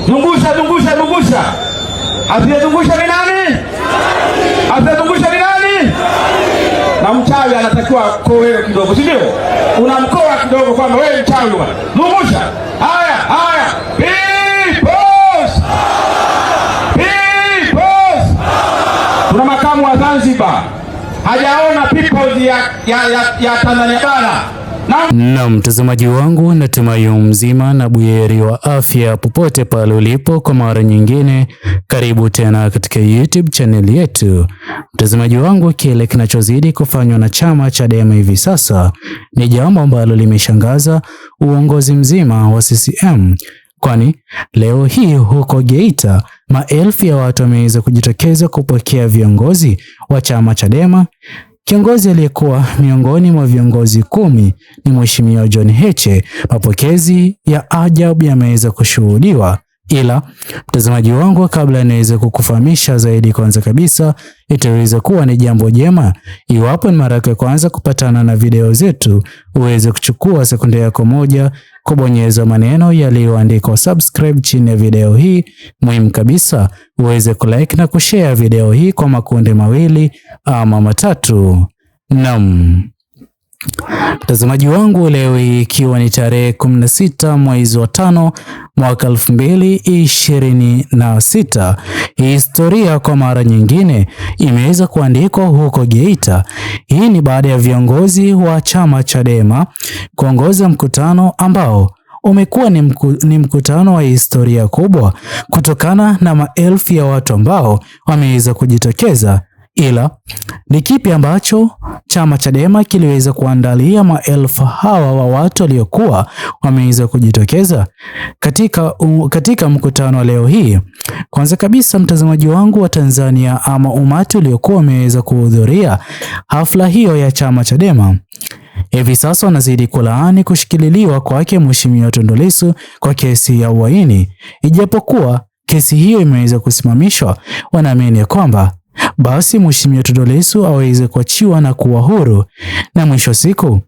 Zungusha. Asiyezungusha ni nani? Asiyezungusha ni nani? Na mchawi anatakiwa koe kidogo, si ndio? Unamkoa kidogo kwamba wewe mchawi bwana. Zungusha. Haya. Peoples. Tuna makamu wa Zanzibar. Hajaona peoples ya Tanzania bara. Na mtazamaji wangu, natumai mzima na buheri wa afya popote pale ulipo. Kwa mara nyingine, karibu tena katika YouTube channel yetu. Mtazamaji wangu, kile kinachozidi kufanywa na chama Chadema hivi sasa ni jambo ambalo limeshangaza uongozi mzima wa CCM. Kwani leo hii huko Geita, maelfu ya watu wameweza kujitokeza kupokea viongozi wa chama Chadema. Kiongozi aliyekuwa miongoni mwa viongozi 10 ni Mheshimiwa John Heche. Mapokezi ya ajabu yameweza kushuhudiwa, ila mtazamaji wangu, kabla niweze kukufahamisha zaidi, kwanza kabisa itaweza kuwa ni jambo jema iwapo ni mara yako ya kwanza kupatana na video zetu, uweze kuchukua sekunde yako moja kubonyeza maneno yaliyoandikwa subscribe chini ya video hii. Muhimu kabisa uweze kulike na kushare video hii kwa makundi mawili ama matatu. Naam. Mtazamaji wangu, leo ikiwa ni tarehe 16 mwezi wa 5 mwaka 2026, historia kwa mara nyingine imeweza kuandikwa huko Geita. Hii ni baada ya viongozi wa chama Chadema kuongoza mkutano ambao umekuwa ni mkutano wa historia kubwa kutokana na maelfu ya watu ambao wameweza kujitokeza. Ila ni kipi ambacho chama Chadema kiliweza kuandalia maelfu hawa wa watu waliokuwa wameweza kujitokeza katika mkutano leo hii? Kwanza kabisa, mtazamaji wangu wa Tanzania, ama umati uliokuwa wameweza kuhudhuria hafla hiyo ya chama Chadema, hivi sasa wanazidi kulaani kushikililiwa kwake Mheshimiwa Tundu Lissu kwa kesi ya uhaini. Ijapokuwa kesi hiyo imeweza kusimamishwa, wanaamini kwamba basi Mheshimiwa Tundu Lissu aweze kuachiwa na kuwa huru, na mwisho siku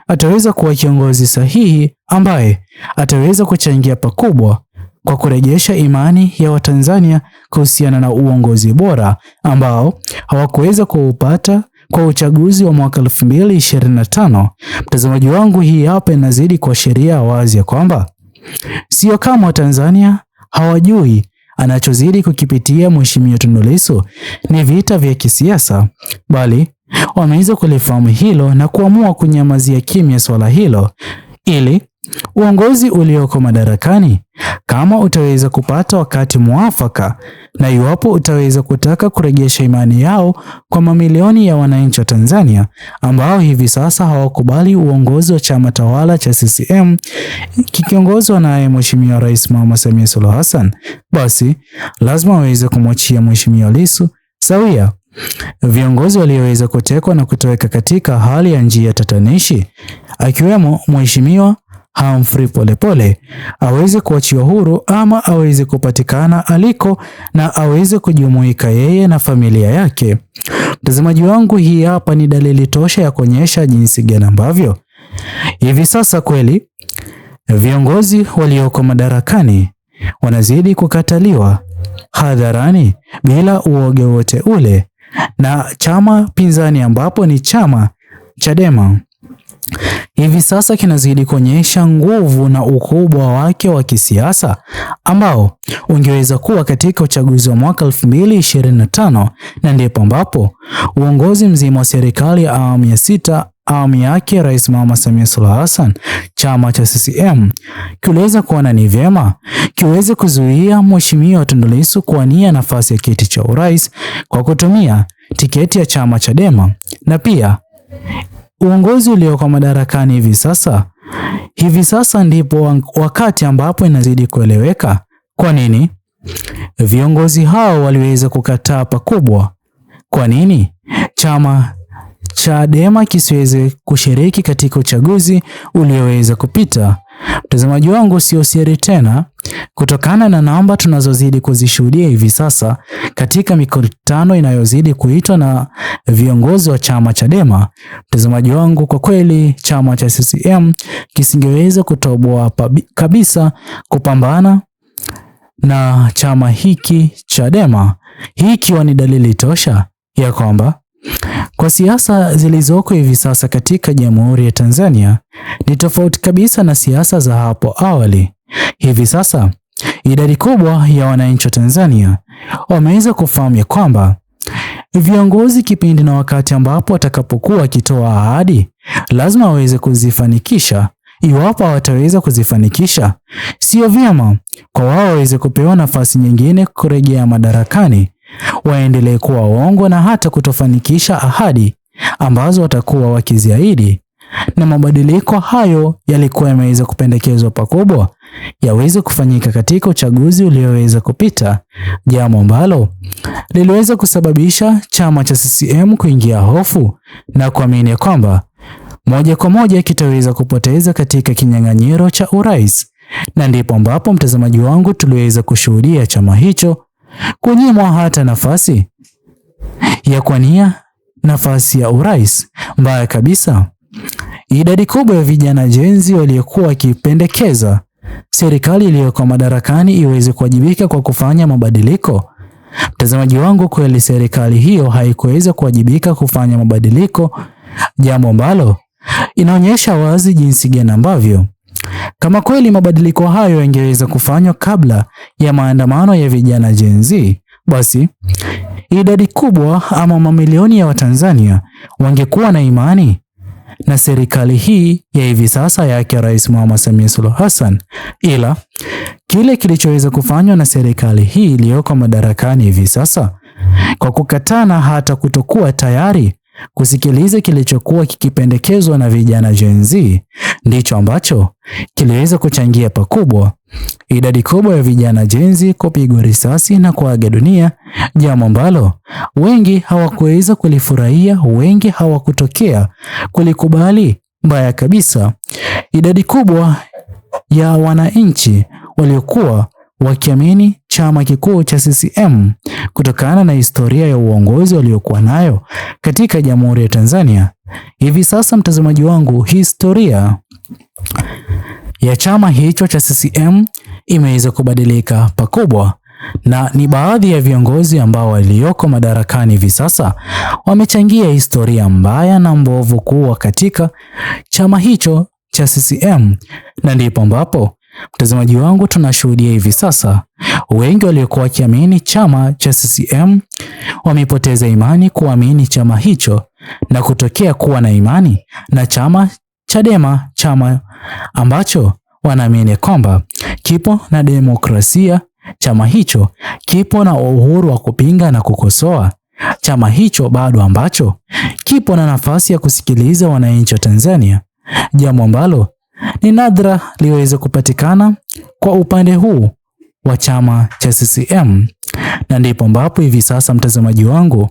ataweza kuwa kiongozi sahihi ambaye ataweza kuchangia pakubwa kwa kurejesha imani ya Watanzania kuhusiana na uongozi bora ambao hawakuweza kuupata kwa uchaguzi wa mwaka 2025. Mtazamaji wangu, hii hapa inazidi kuashiria wazi ya kwamba sio kama Watanzania hawajui anachozidi kukipitia Mheshimiwa Tundu Lissu ni vita vya kisiasa, bali wameweza kulifahamu hilo na kuamua kunyamazia kimya swala hilo, ili uongozi ulioko madarakani kama utaweza kupata wakati muafaka, na iwapo utaweza kutaka kurejesha imani yao kwa mamilioni ya wananchi wa Tanzania ambao hivi sasa hawakubali uongozi wa chama tawala cha CCM kikiongozwa naye Mheshimiwa Rais Mama Samia Suluhu Hassan, basi lazima waweze kumwachia Mheshimiwa Lissu sawia viongozi walioweza kutekwa na kutoweka katika hali ya njia tatanishi, akiwemo Mheshimiwa Humphrey Polepole aweze kuachiwa huru ama aweze kupatikana aliko na aweze kujumuika yeye na familia yake. Mtazamaji wangu, hii hapa ni dalili tosha ya kuonyesha jinsi gani ambavyo hivi sasa kweli viongozi walioko madarakani wanazidi kukataliwa hadharani bila uoga wote ule, na chama pinzani ambapo ni chama Chadema hivi sasa kinazidi kuonyesha nguvu na ukubwa wake wa kisiasa ambao ungeweza kuwa katika uchaguzi wa mwaka 2025, na ndipo ambapo uongozi mzima wa serikali ya awamu ya 6 awamu yake Rais Mama Samia Suluhu Hassan, chama cha CCM kiweza kuona ni vyema kiweze kuzuia Mheshimiwa Tundu Lissu kuwania nafasi ya kiti cha urais kwa kutumia tiketi ya chama Chadema. Na pia uongozi ulioko madarakani hivi sasa ndipo wakati ambapo inazidi kueleweka kwa nini viongozi hao waliweza kukataa pakubwa. Kwa nini chama Chadema kisiweze kushiriki katika uchaguzi ulioweza kupita? Mtazamaji wangu, sio siri tena, kutokana na namba tunazozidi kuzishuhudia hivi sasa katika mikutano inayozidi kuitwa na viongozi wa chama Chadema. Mtazamaji wangu, kwa kweli chama cha CCM kisingeweza kutoboa kabisa kupambana na chama hiki Chadema, hii ikiwa ni dalili tosha ya kwamba kwa siasa zilizoko hivi sasa katika Jamhuri ya Tanzania ni tofauti kabisa na siasa za hapo awali. Hivi sasa idadi kubwa ya wananchi wa Tanzania wameweza kufahamu ya kwamba viongozi kipindi na wakati ambapo watakapokuwa wakitoa ahadi lazima waweze kuzifanikisha. Iwapo wataweza kuzifanikisha, sio vyema kwa wao waweze kupewa nafasi nyingine kurejea madarakani, waendelee kuwa waongo na hata kutofanikisha ahadi ambazo watakuwa wakiziahidi. Na mabadiliko hayo yalikuwa yameweza kupendekezwa pakubwa yaweze kufanyika katika uchaguzi ulioweza kupita, jambo ambalo liliweza kusababisha chama cha CCM kuingia hofu na kuamini kwamba moja kwa moja kitaweza kupoteza katika kinyang'anyiro cha urais. Na ndipo ambapo mtazamaji wangu tuliweza kushuhudia chama hicho kunyimwa hata nafasi ya kuwania nafasi ya urais. Mbaya kabisa, idadi kubwa ya vijana jenzi waliokuwa wakipendekeza serikali iliyoko madarakani iweze kuwajibika kwa kufanya mabadiliko. Mtazamaji wangu, kweli serikali hiyo haikuweza kuwajibika kufanya mabadiliko, jambo ambalo inaonyesha wazi jinsi gani ambavyo kama kweli mabadiliko hayo yangeweza kufanywa kabla ya maandamano ya vijana Gen Z, basi idadi kubwa ama mamilioni ya Watanzania wangekuwa na imani na serikali hii ya hivi sasa yake Rais Muhammad Samia Suluhu Hassan. Ila kile kilichoweza kufanywa na serikali hii iliyoko madarakani hivi sasa, kwa kukatana hata kutokuwa tayari kusikiliza kilichokuwa kikipendekezwa na vijana Gen Z, ndicho ambacho kiliweza kuchangia pakubwa idadi kubwa ya vijana Gen Z kupigwa risasi na kuaga dunia, jambo ambalo wengi hawakuweza kulifurahia, wengi hawakutokea kulikubali. Mbaya kabisa, idadi kubwa ya wananchi waliokuwa wakiamini chama kikuu cha CCM kutokana na historia ya uongozi waliokuwa nayo katika Jamhuri ya Tanzania. Hivi sasa mtazamaji wangu, historia ya chama hicho cha CCM imeweza kubadilika pakubwa, na ni baadhi ya viongozi ambao walioko madarakani hivi sasa wamechangia historia mbaya na mbovu kuwa katika chama hicho cha CCM. Na ndipo ambapo mtazamaji wangu tunashuhudia hivi sasa wengi waliokuwa wakiamini chama cha CCM wamepoteza imani kuamini chama hicho na kutokea kuwa na imani na chama Chadema, chama ambacho wanaamini kwamba kipo na demokrasia, chama hicho kipo na uhuru wa kupinga na kukosoa, chama hicho bado ambacho kipo na nafasi ya kusikiliza wananchi wa Tanzania, jambo ambalo ni nadra liweze kupatikana kwa upande huu wa chama cha CCM. Na ndipo ambapo hivi sasa mtazamaji wangu,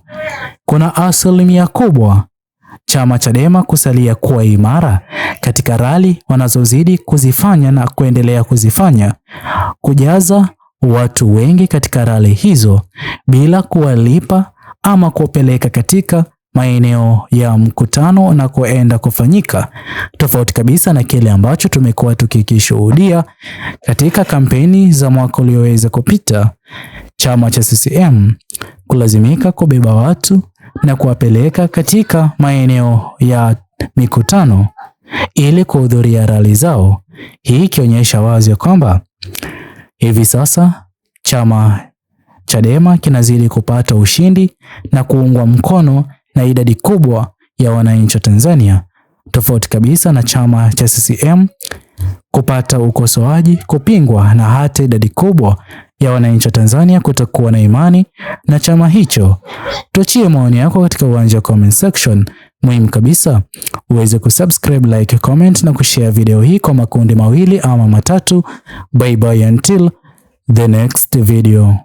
kuna asilimia kubwa chama Chadema kusalia kuwa imara katika rali wanazozidi kuzifanya na kuendelea kuzifanya, kujaza watu wengi katika rali hizo bila kuwalipa ama kupeleka katika maeneo ya mkutano na kuenda kufanyika, tofauti kabisa na kile ambacho tumekuwa tukikishuhudia katika kampeni za mwaka ulioweza kupita, chama cha CCM kulazimika kubeba watu na kuwapeleka katika maeneo ya mikutano ili kuhudhuria rali zao. Hii ikionyesha wazi kwamba hivi sasa chama Chadema kinazidi kupata ushindi na kuungwa mkono na idadi kubwa ya wananchi wa Tanzania, tofauti kabisa na chama cha CCM kupata ukosoaji, kupingwa na hata idadi kubwa ya wananchi wa Tanzania kutokuwa na imani na chama hicho. Tuachie maoni yako katika uwanja wa comment section. Muhimu kabisa uweze kusubscribe, like, comment na kushare video hii kwa makundi mawili ama matatu. Bye bye until the next video.